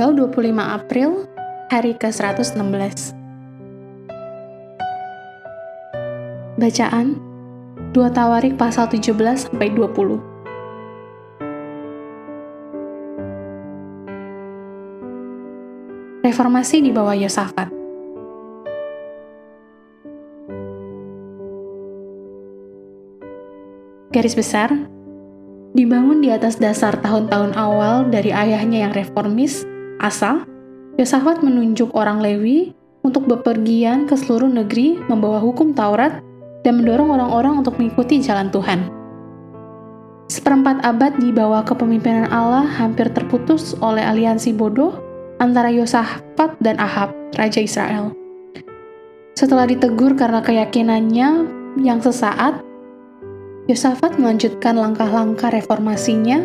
tanggal 25 April, hari ke-116. Bacaan 2 Tawarik pasal 17-20. Reformasi di bawah Yosafat. Garis besar, dibangun di atas dasar tahun-tahun awal dari ayahnya yang reformis, Asa, Yosafat menunjuk orang Lewi untuk bepergian ke seluruh negeri membawa hukum Taurat dan mendorong orang-orang untuk mengikuti jalan Tuhan. Seperempat abad di bawah kepemimpinan Allah hampir terputus oleh aliansi bodoh antara Yosafat dan Ahab, Raja Israel. Setelah ditegur karena keyakinannya yang sesaat, Yosafat melanjutkan langkah-langkah reformasinya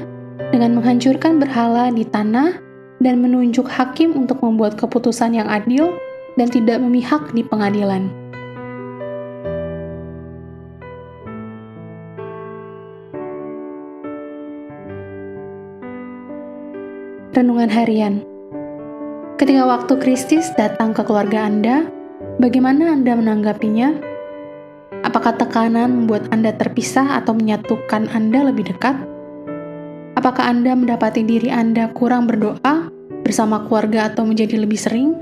dengan menghancurkan berhala di tanah dan menunjuk hakim untuk membuat keputusan yang adil dan tidak memihak di pengadilan. Renungan harian. Ketika waktu Kristus datang ke keluarga Anda, bagaimana Anda menanggapinya? Apakah tekanan membuat Anda terpisah atau menyatukan Anda lebih dekat? Apakah Anda mendapati diri Anda kurang berdoa bersama keluarga atau menjadi lebih sering?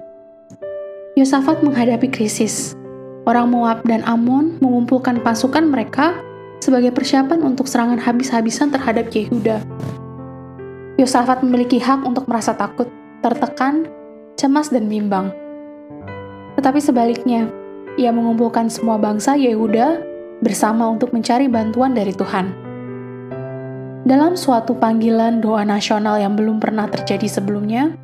Yosafat menghadapi krisis. Orang Moab dan Amon mengumpulkan pasukan mereka sebagai persiapan untuk serangan habis-habisan terhadap Yehuda. Yosafat memiliki hak untuk merasa takut, tertekan, cemas, dan bimbang. Tetapi sebaliknya, ia mengumpulkan semua bangsa Yehuda bersama untuk mencari bantuan dari Tuhan. Dalam suatu panggilan doa nasional yang belum pernah terjadi sebelumnya,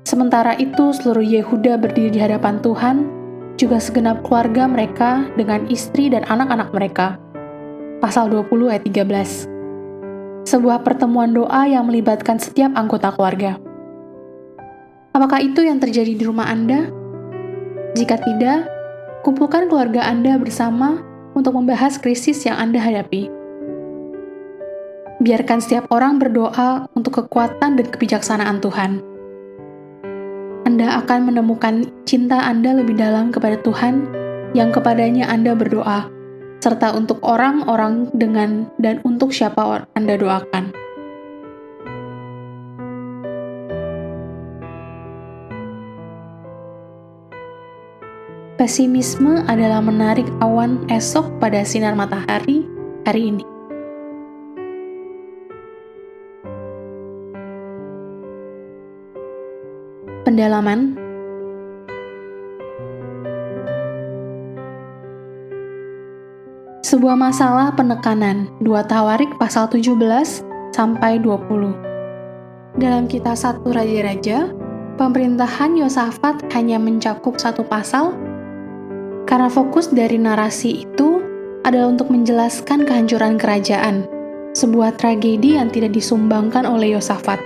sementara itu seluruh Yehuda berdiri di hadapan Tuhan, juga segenap keluarga mereka dengan istri dan anak-anak mereka. Pasal 20 ayat 13. Sebuah pertemuan doa yang melibatkan setiap anggota keluarga. Apakah itu yang terjadi di rumah Anda? Jika tidak, kumpulkan keluarga Anda bersama untuk membahas krisis yang Anda hadapi. Biarkan setiap orang berdoa untuk kekuatan dan kebijaksanaan Tuhan. Anda akan menemukan cinta Anda lebih dalam kepada Tuhan yang kepadanya Anda berdoa, serta untuk orang-orang dengan dan untuk siapa Anda doakan. Pesimisme adalah menarik awan esok pada sinar matahari hari ini. Pendalaman. Sebuah masalah penekanan 2 Tawarik pasal 17-20. Dalam kitab 1 Raja-Raja, pemerintahan Yosafat hanya mencakup 1 pasal. Karena fokus dari narasi itu adalah untuk menjelaskan kehancuran kerajaan, sebuah tragedi yang tidak disumbangkan oleh Yosafat.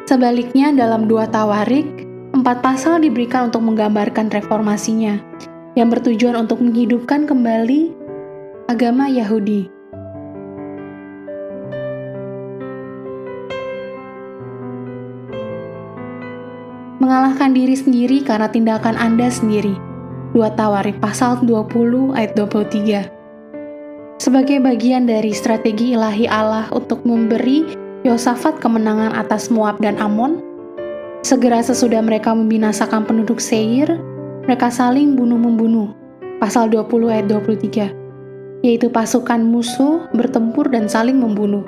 Sebaliknya dalam 2 Tawarik, 4 pasal diberikan untuk menggambarkan reformasinya, yang bertujuan untuk menghidupkan kembali agama Yahudi. Mengalahkan diri sendiri karena tindakan Anda sendiri. 2 Tawarik pasal 20 ayat 23. Sebagai bagian dari strategi ilahi Allah untuk memberi Yosafat kemenangan atas Moab dan Amon, segera sesudah mereka membinasakan penduduk Seir, mereka saling bunuh-membunuh. Pasal 20 ayat 23. Yaitu pasukan musuh bertempur dan saling membunuh.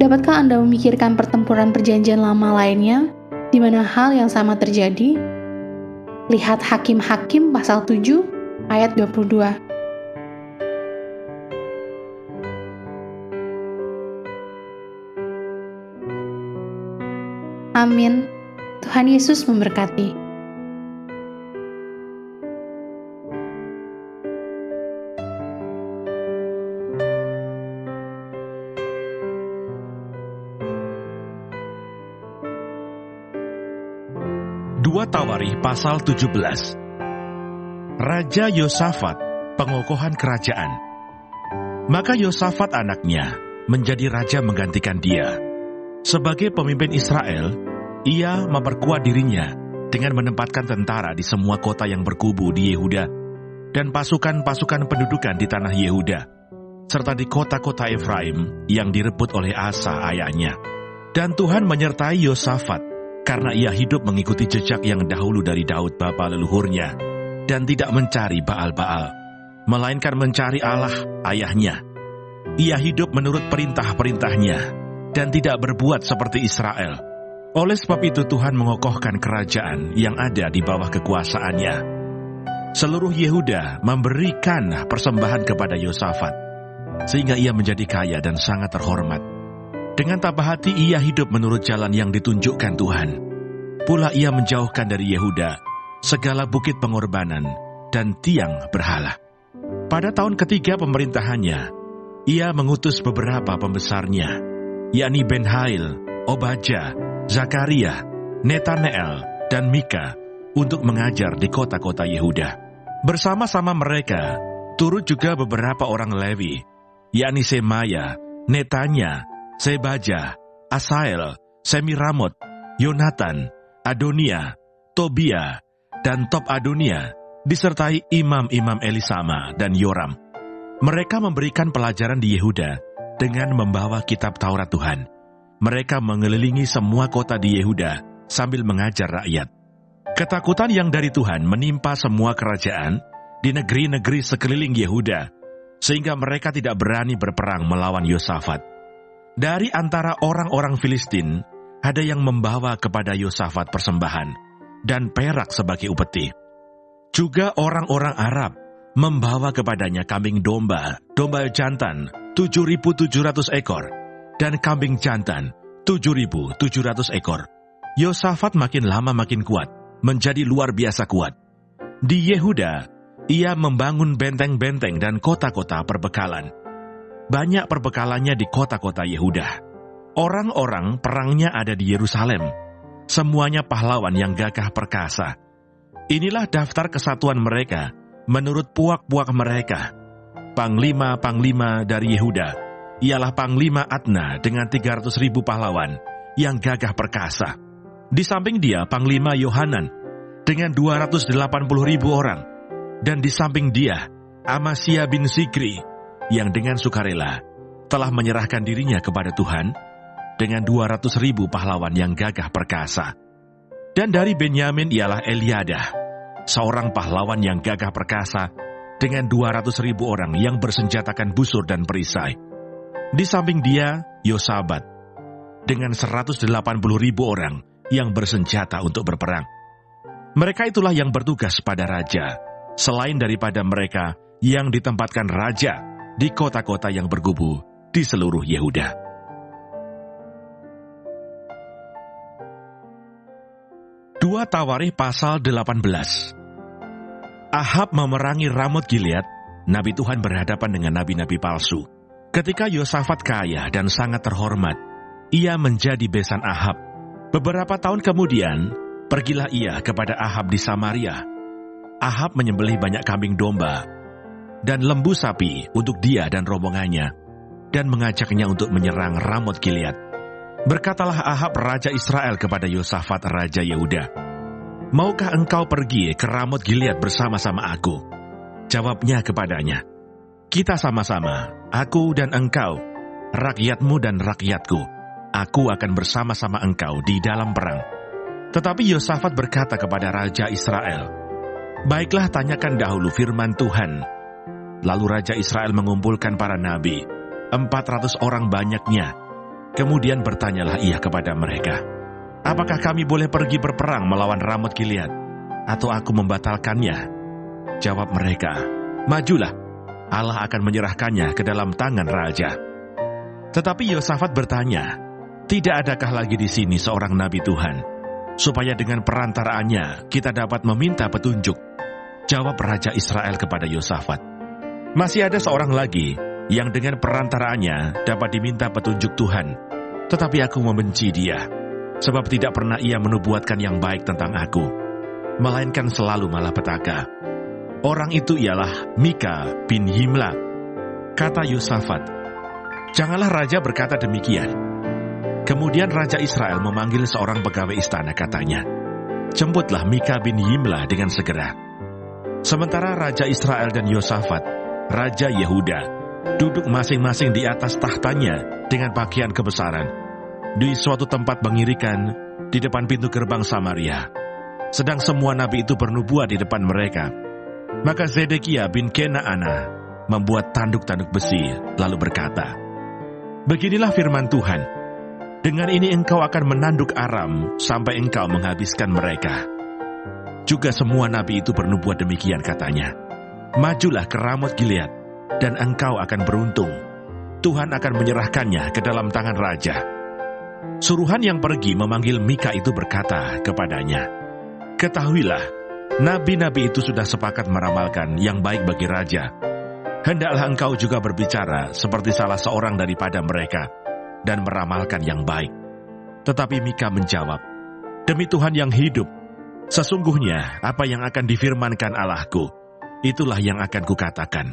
Dapatkah Anda memikirkan pertempuran perjanjian lama lainnya, di mana hal yang sama terjadi? Lihat Hakim-Hakim pasal 7 ayat 22. Amin. Tuhan Yesus memberkati. Dua Tawarikh pasal 17. Raja Yosafat, pengokohan kerajaan. Maka Yosafat anaknya menjadi raja menggantikan dia. Sebagai pemimpin Israel, Ia memperkuat dirinya dengan menempatkan tentara di semua kota yang berkubu di Yehuda dan pasukan-pasukan pendudukan di tanah Yehuda, serta di kota-kota Efraim yang direbut oleh Asa ayahnya. Dan Tuhan menyertai Yosafat karena ia hidup mengikuti jejak yang dahulu dari Daud bapa leluhurnya dan tidak mencari Baal-Baal, melainkan mencari Allah ayahnya. Ia hidup menurut perintah-perintahnya dan tidak berbuat seperti Israel. Oleh sebab itu Tuhan mengokohkan kerajaan yang ada di bawah kekuasaannya. Seluruh Yehuda memberikan persembahan kepada Yosafat, sehingga ia menjadi kaya dan sangat terhormat. Dengan tabah hati ia hidup menurut jalan yang ditunjukkan Tuhan. Pula ia menjauhkan dari Yehuda segala bukit pengorbanan dan tiang berhala. Pada tahun ketiga pemerintahannya, ia mengutus beberapa pembesarnya, yakni Ben-Hail, Obadja, Zakaria, Netaneel, dan Mika, untuk mengajar di kota-kota Yehuda. Bersama-sama mereka, turut juga beberapa orang Lewi, yakni Semaya, Netanya, Sebaja, Asael, Semiramot, Yonatan, Adonia, Tobia, dan Top Adonia, disertai imam-imam Elisama dan Yoram. Mereka memberikan pelajaran di Yehuda dengan membawa kitab Taurat Tuhan. Mereka mengelilingi semua kota di Yehuda sambil mengajar rakyat. Ketakutan yang dari Tuhan menimpa semua kerajaan di negeri-negeri sekeliling Yehuda, sehingga mereka tidak berani berperang melawan Yosafat. Dari antara orang-orang Filistin, ada yang membawa kepada Yosafat persembahan dan perak sebagai upeti. Juga orang-orang Arab membawa kepadanya kambing domba, domba jantan 7.700 ekor, dan kambing jantan 7.700 ekor. Yosafat makin lama makin kuat, menjadi luar biasa kuat. Di Yehuda, ia membangun benteng-benteng dan kota-kota perbekalan. Banyak perbekalannya di kota-kota Yehuda. Orang-orang perangnya ada di Yerusalem. Semuanya pahlawan yang gagah perkasa. Inilah daftar kesatuan mereka menurut puak-puak mereka. Panglima-panglima dari Yehuda ialah Panglima Adna dengan 300.000 pahlawan yang gagah perkasa. Di samping dia Panglima Yohanan dengan 280.000 orang. Dan di samping dia Amasya bin Sikri yang dengan sukarela telah menyerahkan dirinya kepada Tuhan dengan 200.000 pahlawan yang gagah perkasa. Dan dari Benyamin ialah Eliadah, seorang pahlawan yang gagah perkasa dengan 200.000 orang yang bersenjatakan busur dan perisai. Di samping dia, Yosabat dengan 180.000 orang yang bersenjata untuk berperang. Mereka itulah yang bertugas pada raja, selain daripada mereka yang ditempatkan raja di kota-kota yang berkubu di seluruh Yehuda. Dua Tawarikh pasal 18. Ahab memerangi Ramot Gilead. Nabi Tuhan berhadapan dengan nabi-nabi palsu. Ketika Yosafat kaya dan sangat terhormat, ia menjadi besan Ahab. Beberapa tahun kemudian, pergilah ia kepada Ahab di Samaria. Ahab menyembelih banyak kambing domba dan lembu sapi untuk dia dan rombongannya, dan mengajaknya untuk menyerang Ramot Gilead. Berkatalah Ahab raja Israel kepada Yosafat raja Yehuda, "Maukah engkau pergi ke Ramot Gilead bersama-sama aku?" Jawabnya kepadanya, "Kita sama-sama, aku dan engkau, rakyatmu dan rakyatku. Aku akan bersama-sama engkau di dalam perang." Tetapi Yosafat berkata kepada raja Israel, "Baiklah, tanyakan dahulu firman Tuhan." Lalu raja Israel mengumpulkan para nabi, 400 orang banyaknya. Kemudian bertanyalah ia kepada mereka, "Apakah kami boleh pergi berperang melawan Ramot Gilead, atau aku membatalkannya?" Jawab mereka, "Majulah, Allah akan menyerahkannya ke dalam tangan raja." Tetapi Yosafat bertanya, "Tidak adakah lagi di sini seorang nabi Tuhan, supaya dengan perantaraannya kita dapat meminta petunjuk?" Jawab raja Israel kepada Yosafat, "Masih ada seorang lagi yang dengan perantaraannya dapat diminta petunjuk Tuhan, tetapi aku membenci dia, sebab tidak pernah ia menubuatkan yang baik tentang aku, melainkan selalu malapetaka. Orang itu ialah Mika bin Yimla." Kata Yosafat, "Janganlah raja berkata demikian. Kemudian Raja Israel memanggil seorang pegawai istana, katanya, "Jemputlah Mika bin Yimlah dengan segera." Sementara Raja Israel dan Yosafat, Raja Yehuda, duduk masing-masing di atas tahtanya dengan pakaian kebesaran, di suatu tempat mengirikan di depan pintu gerbang Samaria. Sedang semua nabi itu bernubuat di depan mereka. Maka Zedekia bin Kenaana membuat tanduk-tanduk besi, lalu berkata, "Beginilah firman Tuhan, dengan ini engkau akan menanduk Aram sampai engkau menghabiskan mereka." Juga semua nabi itu bernubuat demikian, katanya, "Majulah ke Ramot Gilead, dan engkau akan beruntung. Tuhan akan menyerahkannya ke dalam tangan raja." Suruhan yang pergi memanggil Mika itu berkata kepadanya, "Ketahuilah, nabi-nabi itu sudah sepakat meramalkan yang baik bagi raja. Hendaklah engkau juga berbicara seperti salah seorang daripada mereka, dan meramalkan yang baik." Tetapi Mika menjawab, "Demi Tuhan yang hidup, sesungguhnya apa yang akan difirmankan Allahku, itulah yang akan kukatakan."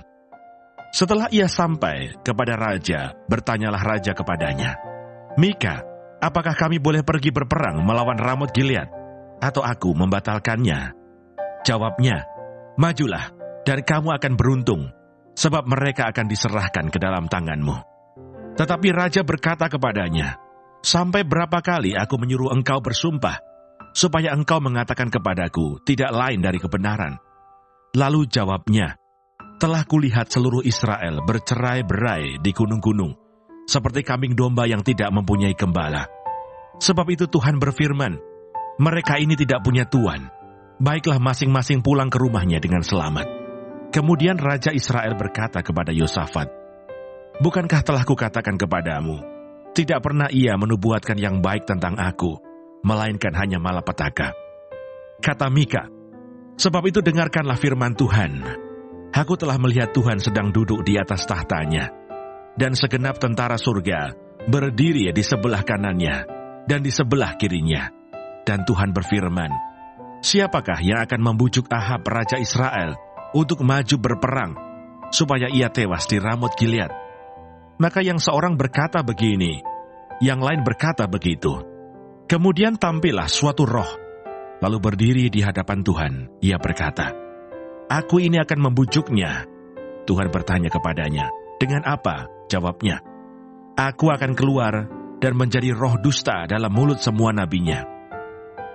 Setelah ia sampai kepada raja, bertanyalah raja kepadanya, "Mika, apakah kami boleh pergi berperang melawan Ramot Gilead, atau aku membatalkannya?" Jawabnya, "Majulah, dan kamu akan beruntung, sebab mereka akan diserahkan ke dalam tanganmu." Tetapi raja berkata kepadanya, "Sampai berapa kali aku menyuruh engkau bersumpah, supaya engkau mengatakan kepadaku tidak lain dari kebenaran?" Lalu jawabnya, "Telah kulihat seluruh Israel bercerai-berai di gunung-gunung, seperti kambing domba yang tidak mempunyai gembala. Sebab itu Tuhan berfirman, mereka ini tidak punya tuan. Baiklah masing-masing pulang ke rumahnya dengan selamat." Kemudian Raja Israel berkata kepada Yosafat, "Bukankah telah kukatakan kepadamu, tidak pernah ia menubuatkan yang baik tentang aku, melainkan hanya malapetaka?" Kata Mika, "Sebab itu dengarkanlah firman Tuhan. Aku telah melihat Tuhan sedang duduk di atas tahtanya, dan segenap tentara surga berdiri di sebelah kanannya dan di sebelah kirinya. Dan Tuhan berfirman, siapakah yang akan membujuk Ahab Raja Israel untuk maju berperang, supaya ia tewas di Ramot Gilead?" Maka yang seorang berkata begini, yang lain berkata begitu. Kemudian tampillah suatu roh, lalu berdiri di hadapan Tuhan. Ia berkata, "Aku ini akan membujuknya." Tuhan bertanya kepadanya, "Dengan apa?" Jawabnya, "Aku akan keluar dan menjadi roh dusta dalam mulut semua nabinya."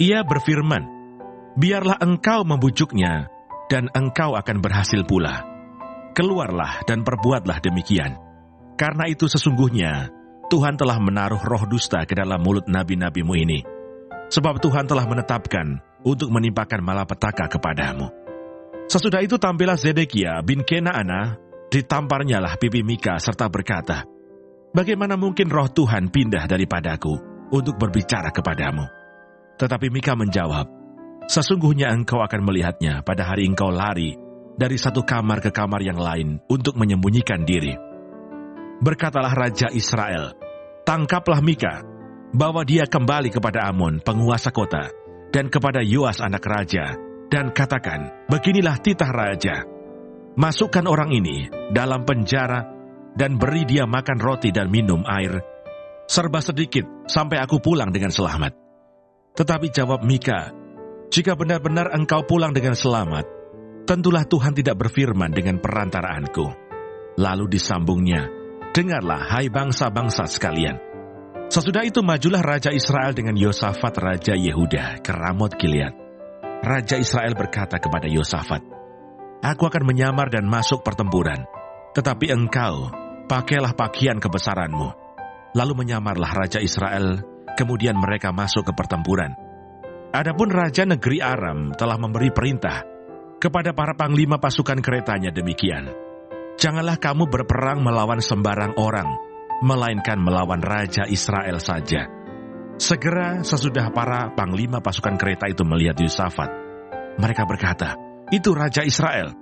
Ia berfirman, "Biarlah engkau membujuknya, dan engkau akan berhasil pula. Keluarlah dan perbuatlah demikian. Karena itu sesungguhnya Tuhan telah menaruh roh dusta ke dalam mulut nabi-nabimu ini. Sebab Tuhan telah menetapkan untuk menimpakan malapetaka kepadamu." Sesudah itu tampillah Zedekia bin Kenaana, ditamparnyalah pipi Mika serta berkata, "Bagaimana mungkin roh Tuhan pindah daripadaku untuk berbicara kepadamu?" Tetapi Mika menjawab, "Sesungguhnya engkau akan melihatnya pada hari engkau lari dari satu kamar ke kamar yang lain untuk menyembunyikan diri." Berkatalah Raja Israel, "Tangkaplah Mika, bawa dia kembali kepada Amon, penguasa kota, dan kepada Yoas anak raja, dan katakan, beginilah titah raja. Masukkan orang ini dalam penjara, dan beri dia makan roti dan minum air, serba sedikit, sampai aku pulang dengan selamat." Tetapi jawab Mika, "Jika benar-benar engkau pulang dengan selamat, tentulah Tuhan tidak berfirman dengan perantaraanku." Lalu disambungnya, "Dengarlah, hai bangsa-bangsa sekalian. Sesudah itu majulah Raja Israel dengan Yosafat Raja Yehuda ke Ramot Gilead. Raja Israel berkata kepada Yosafat, "Aku akan menyamar dan masuk pertempuran, tetapi engkau pakailah pakaian kebesaranmu." Lalu menyamarlah Raja Israel, kemudian mereka masuk ke pertempuran. Adapun Raja negeri Aram telah memberi perintah kepada para panglima pasukan keretanya demikian, "Janganlah kamu berperang melawan sembarang orang, melainkan melawan Raja Israel saja." Segera sesudah para panglima pasukan kereta itu melihat Yosafat, mereka berkata, "Itu Raja Israel."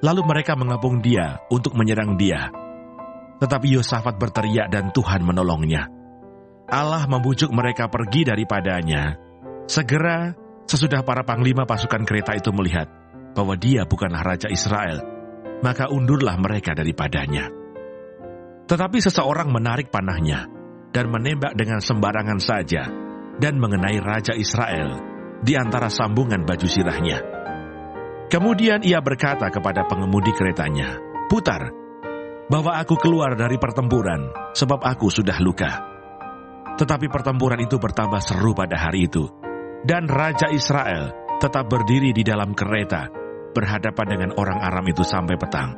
Lalu mereka mengepung dia untuk menyerang dia. Tetapi Yosafat berteriak dan Tuhan menolongnya. Allah membujuk mereka pergi daripadanya. Segera sesudah para panglima pasukan kereta itu melihat bahwa dia bukanlah Raja Israel, maka undurlah mereka daripadanya. Tetapi seseorang menarik panahnya dan menembak dengan sembarangan saja dan mengenai Raja Israel di antara sambungan baju sirahnya. Kemudian ia berkata kepada pengemudi keretanya, "Putar, bawa aku keluar dari pertempuran, sebab aku sudah luka." Tetapi pertempuran itu bertambah seru pada hari itu, dan Raja Israel tetap berdiri di dalam kereta, berhadapan dengan orang Aram itu sampai petang.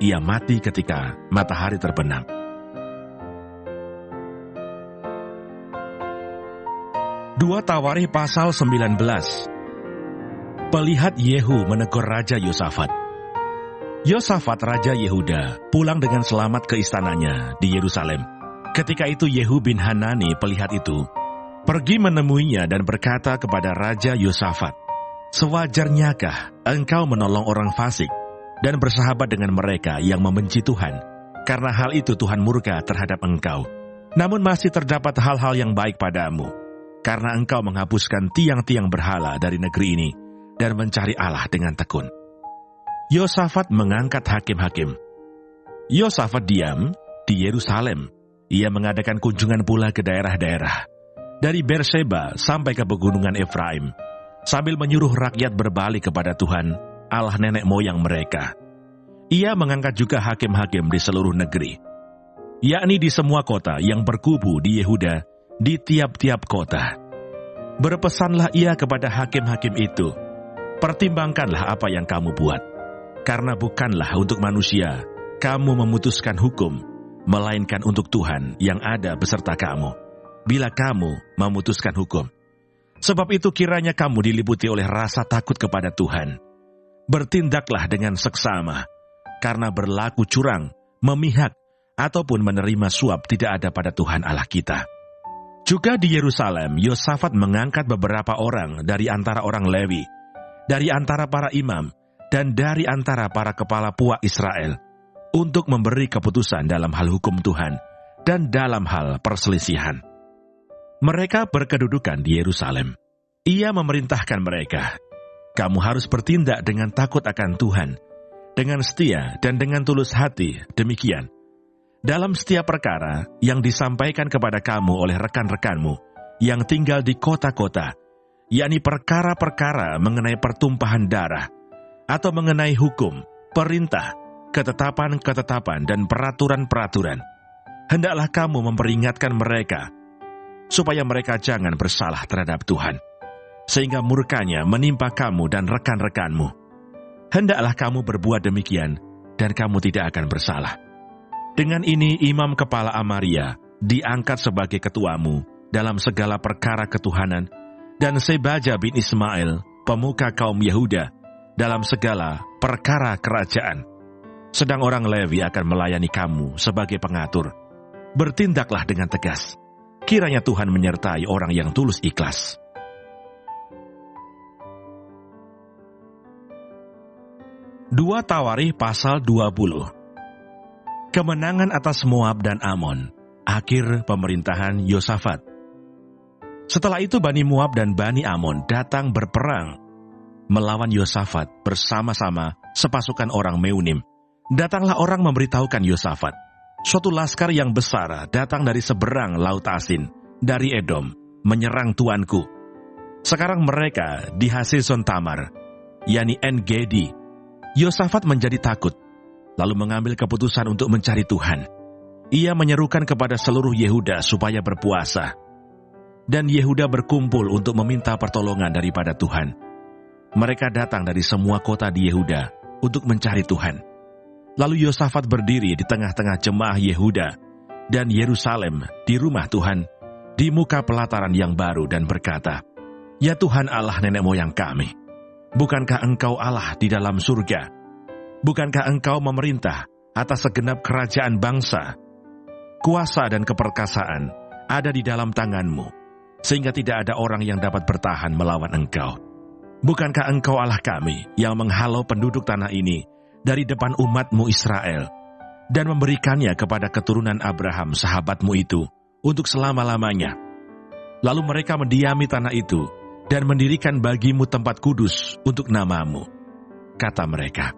Ia mati ketika matahari terbenam. Dua Tawarikh pasal 19. Pelihat Yehu menegur Raja Yosafat. Yosafat Raja Yehuda pulang dengan selamat ke istananya di Yerusalem. Ketika itu Yehu bin Hanani pelihat itu pergi menemuinya dan berkata kepada Raja Yosafat, "Sewajarnyakah engkau menolong orang fasik dan bersahabat dengan mereka yang membenci Tuhan? Karena hal itu Tuhan murka terhadap engkau. Namun masih terdapat hal-hal yang baik padamu, karena engkau menghapuskan tiang-tiang berhala dari negeri ini dan mencari Allah dengan tekun." Yosafat mengangkat hakim-hakim. Yosafat diam di Yerusalem. Ia mengadakan kunjungan pula ke daerah-daerah, dari Berseba sampai ke pegunungan Efraim, sambil menyuruh rakyat berbalik kepada Tuhan, Allah nenek moyang mereka. Ia mengangkat juga hakim-hakim di seluruh negeri, yakni di semua kota yang berkubu di Yehuda, di tiap-tiap kota. Berpesanlah ia kepada hakim-hakim itu, "Pertimbangkanlah apa yang kamu buat, karena bukanlah untuk manusia kamu memutuskan hukum, melainkan untuk Tuhan yang ada beserta kamu, bila kamu memutuskan hukum. Sebab itu kiranya kamu diliputi oleh rasa takut kepada Tuhan. Bertindaklah dengan seksama, karena berlaku curang, memihak, ataupun menerima suap tidak ada pada Tuhan Allah kita." Juga di Yerusalem, Yosafat mengangkat beberapa orang dari antara orang Lewi, dari antara para imam, dan dari antara para kepala puak Israel, untuk memberi keputusan dalam hal hukum Tuhan dan dalam hal perselisihan. Mereka berkedudukan di Yerusalem. Ia memerintahkan mereka, "Kamu harus bertindak dengan takut akan Tuhan, dengan setia dan dengan tulus hati, demikian. Dalam setiap perkara yang disampaikan kepada kamu oleh rekan-rekanmu yang tinggal di kota-kota, yakni perkara-perkara mengenai pertumpahan darah, atau mengenai hukum, perintah, ketetapan-ketetapan dan peraturan-peraturan, hendaklah kamu memperingatkan mereka, supaya mereka jangan bersalah terhadap Tuhan, sehingga murkanya menimpa kamu dan rekan-rekanmu. Hendaklah kamu berbuat demikian, dan kamu tidak akan bersalah." Dengan ini imam kepala Amaria diangkat sebagai ketuamu dalam segala perkara ketuhanan, dan Sebaja bin Ismail, pemuka kaum Yehuda, dalam segala perkara kerajaan. Sedang orang Lewi akan melayani kamu sebagai pengatur. Bertindaklah dengan tegas. Kiranya Tuhan menyertai orang yang tulus ikhlas. Dua Tawarikh pasal 20. Kemenangan atas Moab dan Amon. Akhir pemerintahan Yosafat. Setelah itu Bani Moab dan Bani Amon datang berperang melawan Yosafat bersama-sama sepasukan orang Meunim. Datanglah orang memberitahukan Yosafat, suatu laskar yang besar datang dari seberang Laut Asin, dari Edom, menyerang tuanku. Sekarang mereka di Haseson Tamar, yakni En-Gedi. Yosafat menjadi takut, lalu mengambil keputusan untuk mencari Tuhan. Ia menyerukan kepada seluruh Yehuda supaya berpuasa. Dan Yehuda berkumpul untuk meminta pertolongan daripada Tuhan. Mereka datang dari semua kota di Yehuda untuk mencari Tuhan. Lalu Yosafat berdiri di tengah-tengah jemaah Yehuda dan Yerusalem di rumah Tuhan, di muka pelataran yang baru dan berkata, "Ya Tuhan Allah nenek moyang kami, bukankah Engkau Allah di dalam surga? Bukankah Engkau memerintah atas segenap kerajaan bangsa? Kuasa dan keperkasaan ada di dalam tangan-Mu, sehingga tidak ada orang yang dapat bertahan melawan Engkau. Bukankah Engkau Allah kami yang menghalau penduduk tanah ini dari depan umat-Mu Israel, dan memberikannya kepada keturunan Abraham sahabat-Mu itu untuk selama-lamanya? Lalu mereka mendiami tanah itu dan mendirikan bagi-Mu tempat kudus untuk nama-Mu. Kata mereka,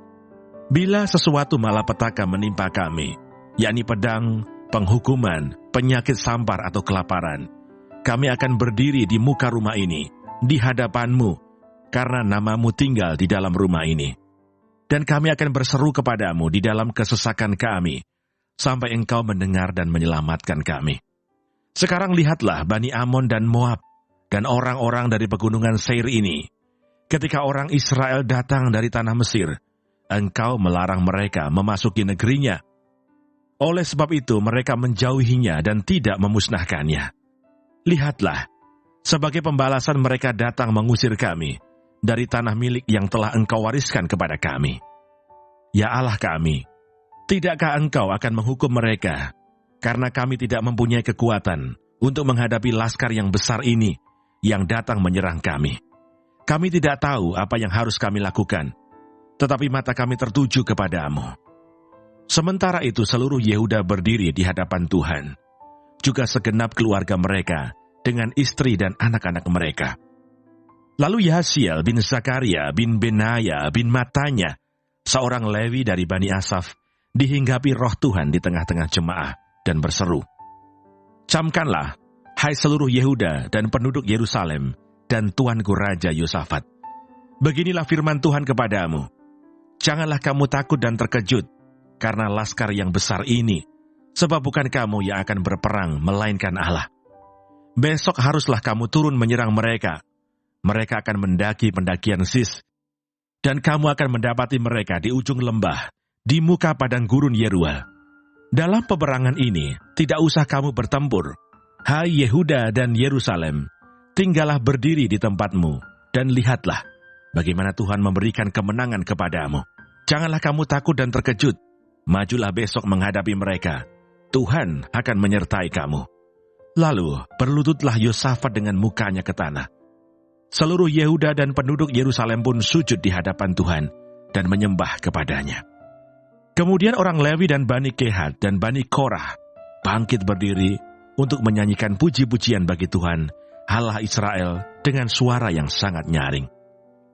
bila sesuatu malapetaka menimpa kami, yakni pedang, penghukuman, penyakit sampar atau kelaparan, kami akan berdiri di muka rumah ini, di hadapan-Mu, karena nama-Mu tinggal di dalam rumah ini. Dan kami akan berseru kepadamu di dalam kesesakan kami, sampai Engkau mendengar dan menyelamatkan kami. Sekarang lihatlah Bani Amon dan Moab, dan orang-orang dari pegunungan Seir ini. Ketika orang Israel datang dari tanah Mesir, Engkau melarang mereka memasuki negerinya. Oleh sebab itu mereka menjauhinya dan tidak memusnahkannya. Lihatlah, sebagai pembalasan mereka datang mengusir kami dari tanah milik yang telah Engkau wariskan kepada kami. Ya Allah kami, tidakkah Engkau akan menghukum mereka, karena kami tidak mempunyai kekuatan untuk menghadapi laskar yang besar ini yang datang menyerang kami. Kami tidak tahu apa yang harus kami lakukan, tetapi mata kami tertuju kepadamu. Sementara itu seluruh Yehuda berdiri di hadapan Tuhan, juga segenap keluarga mereka dengan istri dan anak-anak mereka. Lalu Yahasiel bin Zakaria bin Benaya bin Matanya, seorang Lewi dari Bani Asaf, dihinggapi roh Tuhan di tengah-tengah jemaah dan berseru, "Camkanlah, hai seluruh Yehuda dan penduduk Yerusalem, dan tuanku Raja Yosafat. Beginilah firman Tuhan kepadamu, janganlah kamu takut dan terkejut, karena laskar yang besar ini, sebab bukan kamu yang akan berperang, melainkan Allah. Besok haruslah kamu turun menyerang mereka. Mereka akan mendaki pendakian Sis, dan kamu akan mendapati mereka di ujung lembah, di muka padang gurun Yeruel. Dalam peperangan ini, tidak usah kamu bertempur. Hai Yehuda dan Yerusalem, tinggallah berdiri di tempatmu, dan lihatlah bagaimana Tuhan memberikan kemenangan kepadamu. Janganlah kamu takut dan terkejut. Majulah besok menghadapi mereka. Tuhan akan menyertai kamu." Lalu berlututlah Yosafat dengan mukanya ke tanah. Seluruh Yehuda dan penduduk Yerusalem pun sujud di hadapan Tuhan dan menyembah kepadanya. Kemudian orang Lewi dan Bani Kehat dan Bani Korah bangkit berdiri untuk menyanyikan puji-pujian bagi Tuhan, Allah Israel, dengan suara yang sangat nyaring.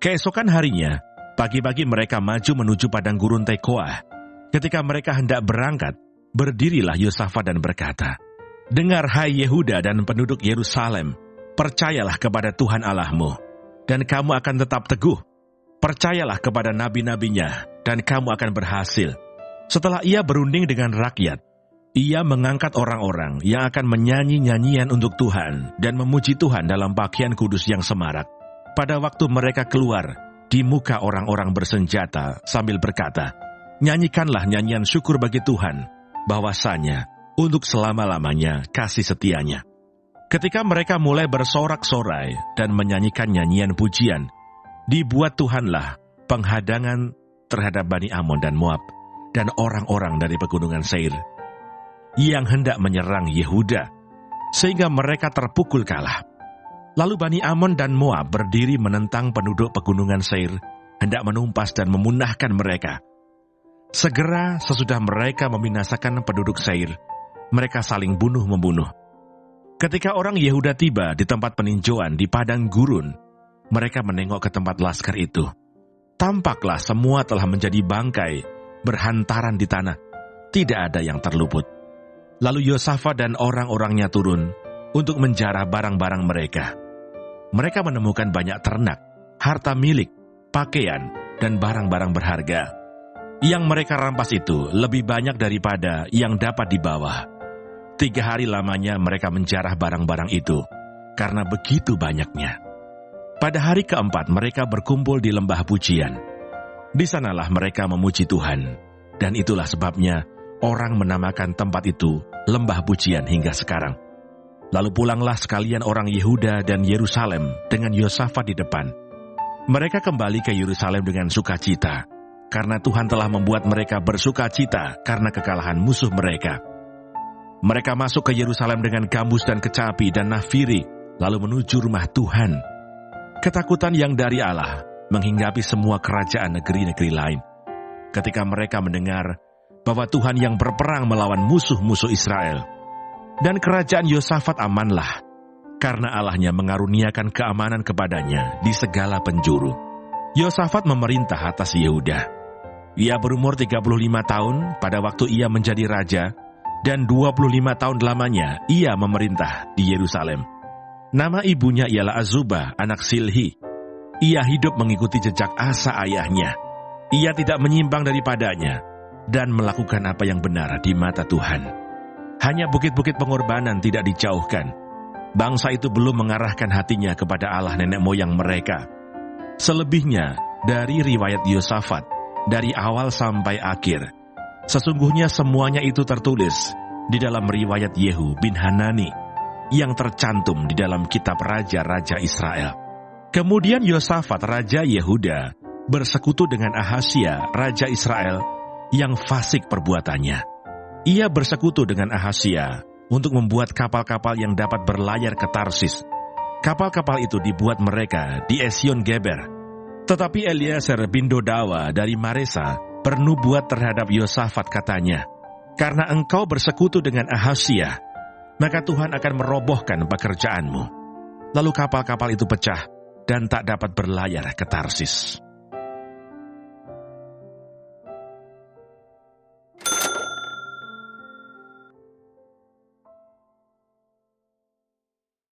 Keesokan harinya, pagi-pagi mereka maju menuju padang gurun Tekoa. Ketika mereka hendak berangkat, berdirilah Yosafat dan berkata, "Dengar hai Yehuda dan penduduk Yerusalem, percayalah kepada Tuhan Allahmu, dan kamu akan tetap teguh. Percayalah kepada nabi-nabinya, dan kamu akan berhasil." Setelah ia berunding dengan rakyat, ia mengangkat orang-orang yang akan menyanyi nyanyian untuk Tuhan dan memuji Tuhan dalam pakaian kudus yang semarak. Pada waktu mereka keluar di muka orang-orang bersenjata sambil berkata, "Nyanyikanlah nyanyian syukur bagi Tuhan, bahwasanya untuk selama-lamanya kasih setianya." Ketika mereka mulai bersorak-sorai dan menyanyikan nyanyian pujian, dibuat Tuhanlah penghadangan terhadap Bani Amon dan Moab dan orang-orang dari pegunungan Seir yang hendak menyerang Yehuda, sehingga mereka terpukul kalah. Lalu Bani Amon dan Moab berdiri menentang penduduk pegunungan Seir, hendak menumpas dan memunahkan mereka. Segera sesudah mereka membinasakan penduduk Seir, mereka saling bunuh-membunuh. Ketika orang Yehuda tiba di tempat peninjauan di padang gurun, mereka menengok ke tempat laskar itu. Tampaklah semua telah menjadi bangkai, berhantaran di tanah, tidak ada yang terluput. Lalu Yosafat dan orang-orangnya turun untuk menjarah barang-barang mereka. Mereka menemukan banyak ternak, harta milik, pakaian, dan barang-barang berharga. Yang mereka rampas itu lebih banyak daripada yang dapat dibawa. 3 hari lamanya mereka menjarah barang-barang itu, karena begitu banyaknya. Pada hari keempat mereka berkumpul di lembah pujian. Di sanalah mereka memuji Tuhan, dan itulah sebabnya orang menamakan tempat itu lembah pujian hingga sekarang. Lalu pulanglah sekalian orang Yehuda dan Yerusalem dengan Yosafat di depan. Mereka kembali ke Yerusalem dengan sukacita, karena Tuhan telah membuat mereka bersukacita karena kekalahan musuh mereka. Mereka masuk ke Yerusalem dengan gambus dan kecapi dan nafiri, lalu menuju rumah Tuhan. Ketakutan yang dari Allah menghinggapi semua kerajaan negeri-negeri lain. Ketika mereka mendengar bahwa Tuhan yang berperang melawan musuh-musuh Israel, dan kerajaan Yosafat amanlah, karena Allahnya mengaruniakan keamanan kepadanya di segala penjuru. Yosafat memerintah atas Yehuda. Ia berumur 35 tahun pada waktu ia menjadi raja, dan 25 tahun lamanya ia memerintah di Yerusalem. Nama ibunya ialah Azubah, anak Silhi. Ia hidup mengikuti jejak Asa ayahnya. Ia tidak menyimpang daripadanya dan melakukan apa yang benar di mata Tuhan. Hanya bukit-bukit pengorbanan tidak dijauhkan. Bangsa itu belum mengarahkan hatinya kepada Allah nenek moyang mereka. Selebihnya dari riwayat Yosafat, dari awal sampai akhir, sesungguhnya semuanya itu tertulis di dalam riwayat Yehu bin Hanani yang tercantum di dalam kitab Raja-Raja Israel. Kemudian Yosafat Raja Yehuda bersekutu dengan Ahazia Raja Israel yang fasik perbuatannya. Ia bersekutu dengan Ahazia untuk membuat kapal-kapal yang dapat berlayar ke Tarsis. Kapal-kapal itu dibuat mereka di Esion Geber. Tetapi Eliezer bin Dodawa dari Maresa bernubuat terhadap Yosafat, katanya, "Karena engkau bersekutu dengan Ahazia, maka Tuhan akan merobohkan pekerjaanmu." Lalu kapal-kapal itu pecah dan tak dapat berlayar ke Tarsis.